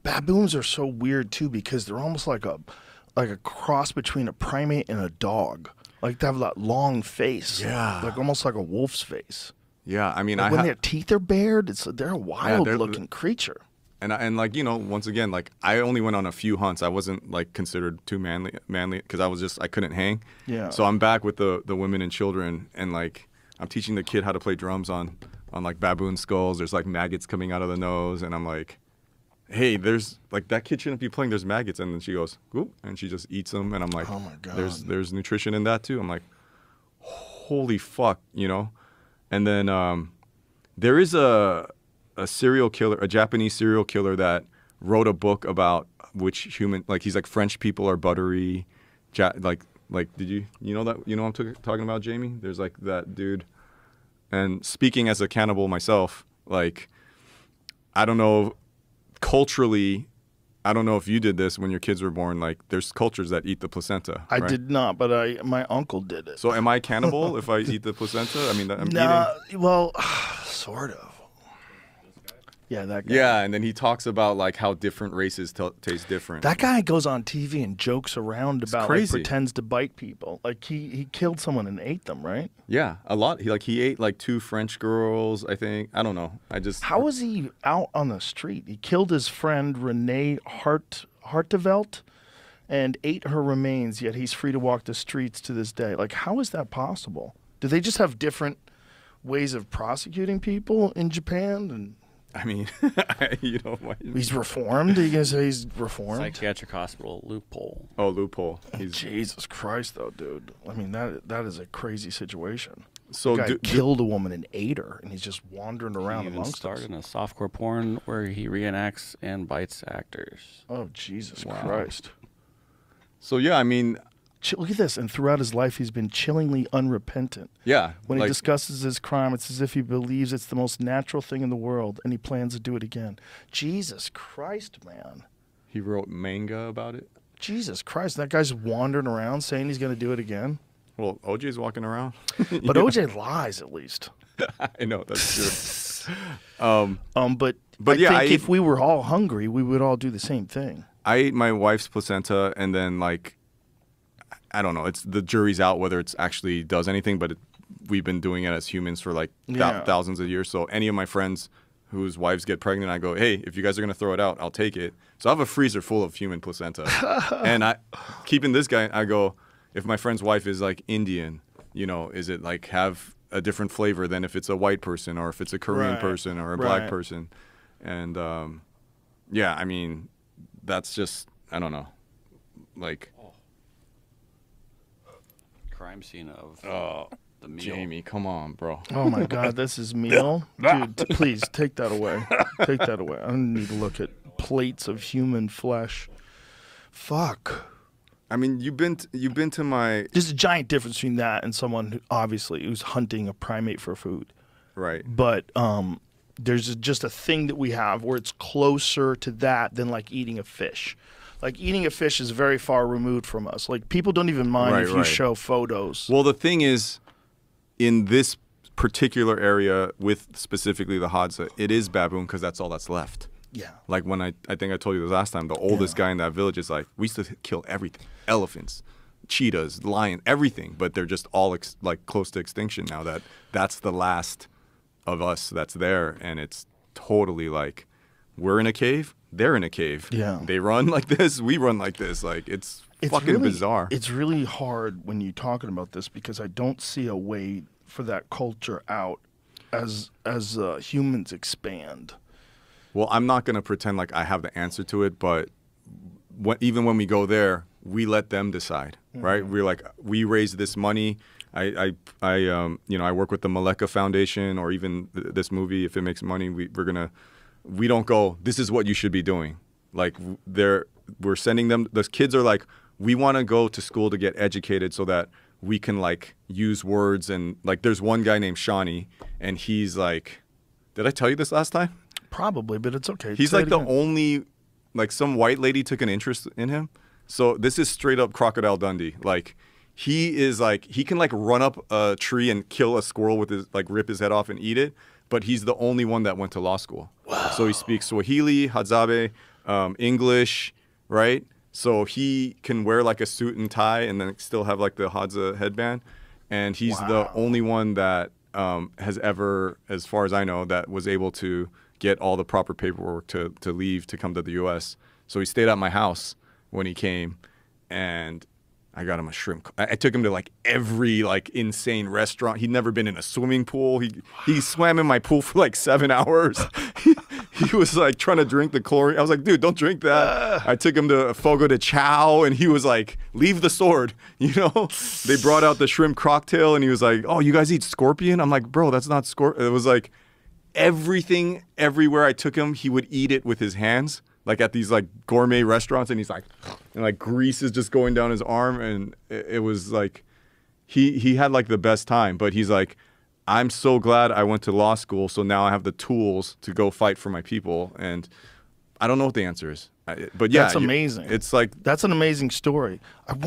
Baboons are so weird too because they're almost like a cross between a primate and a dog. Like they have that long face, Yeah. like almost like a wolf's face. Yeah, I mean, Like when their teeth are bared, they're a wild looking creature. And like, you know, once again, like I only went on a few hunts. I wasn't like considered too manly because I couldn't hang. Yeah. So I'm back with the women and children, and like I'm teaching the kid how to play drums on like baboon skulls. There's like maggots coming out of the nose, and I'm like, hey, there's like that kid shouldn't be playing. There's maggots, and then she goes, whoop, and she just eats them, and I'm like, oh my God. There's nutrition in that too. I'm like, holy fuck, you know. And then there is a serial killer, a Japanese serial killer that wrote a book about which human, like he's like French people are buttery, like did you know that, you know what I'm talking about, Jamie? There's like that dude. And speaking as a cannibal myself, like I don't know, culturally, I don't know if you did this when your kids were born. Like, there's cultures that eat the placenta. I right? did not, but my uncle did it. So, am I cannibal if I eat the placenta? I mean, I'm eating. Well, sort of. Yeah, that guy. Yeah, and then he talks about like how different races taste different. That guy goes on TV and jokes around about, like, pretends to bite people. Like he killed someone and ate them, right? Yeah, a lot. He ate like 2 French girls, I think. I don't know. How was he out on the street? He killed his friend Renee Hartevelt and ate her remains, yet he's free to walk the streets to this day. Like, how is that possible? Do they just have different ways of prosecuting people in Japan? And I mean, you know, he's reformed. Are you gonna say he's reformed? Psychiatric hospital loophole. Oh, loophole. Jesus Christ, though, dude. I mean, that is a crazy situation. So the guy killed a woman and ate her, and he's just wandering around amongst us. He even started in a softcore porn where he reenacts and bites actors. Oh, Jesus Christ. So yeah, I mean, look at this. And throughout his life, he's been chillingly unrepentant. Yeah. When he discusses his crime, it's as if he believes it's the most natural thing in the world, and he plans to do it again. Jesus Christ, man. He wrote manga about it. Jesus Christ. That guy's wandering around saying he's going to do it again. Well, OJ's walking around. But OJ lies, at least. I know, that's true. But yeah, I think if we were all hungry, we would all do the same thing. I ate my wife's placenta, and then, like, I don't know. It's the jury's out whether it's actually does anything, but we've been doing it as humans for like thousands of years. So any of my friends whose wives get pregnant, I go, hey, if you guys are gonna throw it out, I'll take it. So I have a freezer full of human placenta, and I keeping this guy. I go, if my friend's wife is like Indian, you know, is it like have a different flavor than if it's a white person or if it's a Korean person or a black person? And yeah, I mean, that's just, I don't know, like. Crime scene of the meal. Jamie, come on, bro. Oh my God, this is meal, dude. Please take that away. Take that away. I don't need to look at plates of human flesh. Fuck. I mean, you've been to my. There's a giant difference between that and someone who obviously who's hunting a primate for food. Right. But there's just a thing that we have where it's closer to that than like eating a fish. Like, eating a fish is very far removed from us. Like, people don't even mind if you show photos. Well, the thing is, in this particular area with specifically the Hadza, it is baboon because that's all that's left. Yeah. Like, when I think I told you this last time, the oldest guy in that village is like, we used to kill everything. Elephants, cheetahs, lion, everything. But they're just all like close to extinction now. That's the last of us that's there. And it's totally like, we're in a cave. They're in a cave. Yeah. They run like this. We run like this. Like, it's fucking really bizarre. It's really hard when you're talking about this because I don't see a way for that culture out as humans expand. Well, I'm not going to pretend like I have the answer to it, but even when we go there, we let them decide, right? We're like, we raise this money. I work with the Maleka Foundation or even this movie. If it makes money, we don't go, this is what you should be doing. Like, we're sending them, the kids are like, we want to go to school to get educated so that we can, like, use words. And, like, there's one guy named Shawnee, and he's like, did I tell you this last time? Probably, but it's okay. He's like the only, like, some white lady took an interest in him. So this is straight up Crocodile Dundee. Like, he is like, he can, like, run up a tree and kill a squirrel with his, like, rip his head off and eat it. But he's the only one that went to law school. Wow. So he speaks Swahili, Hadzabe, English, right? So he can wear like a suit and tie and then still have like the Hadza headband. And he's the only one that has ever, as far as I know, that was able to get all the proper paperwork to leave to come to the U.S. So he stayed at my house when he came, and I got him a shrimp. I took him to like every like insane restaurant. He'd never been in a swimming pool. He swam in my pool for like 7 hours. He was like trying to drink the chlorine. I was like, dude, don't drink that. I took him to Fogo de Chao, and he was like, leave the sword. You know, they brought out the shrimp cocktail, and he was like, oh, you guys eat scorpion? I'm like, bro, that's not scorpion. It was like everything, everywhere I took him, he would eat it with his hands, like at these like gourmet restaurants, and he's like, and like grease is just going down his arm, and it was like, he had like the best time, but he's like, I'm so glad I went to law school, so now I have the tools to go fight for my people. And I don't know what the answer is. But yeah, that's amazing. It's like, that's an amazing story. I want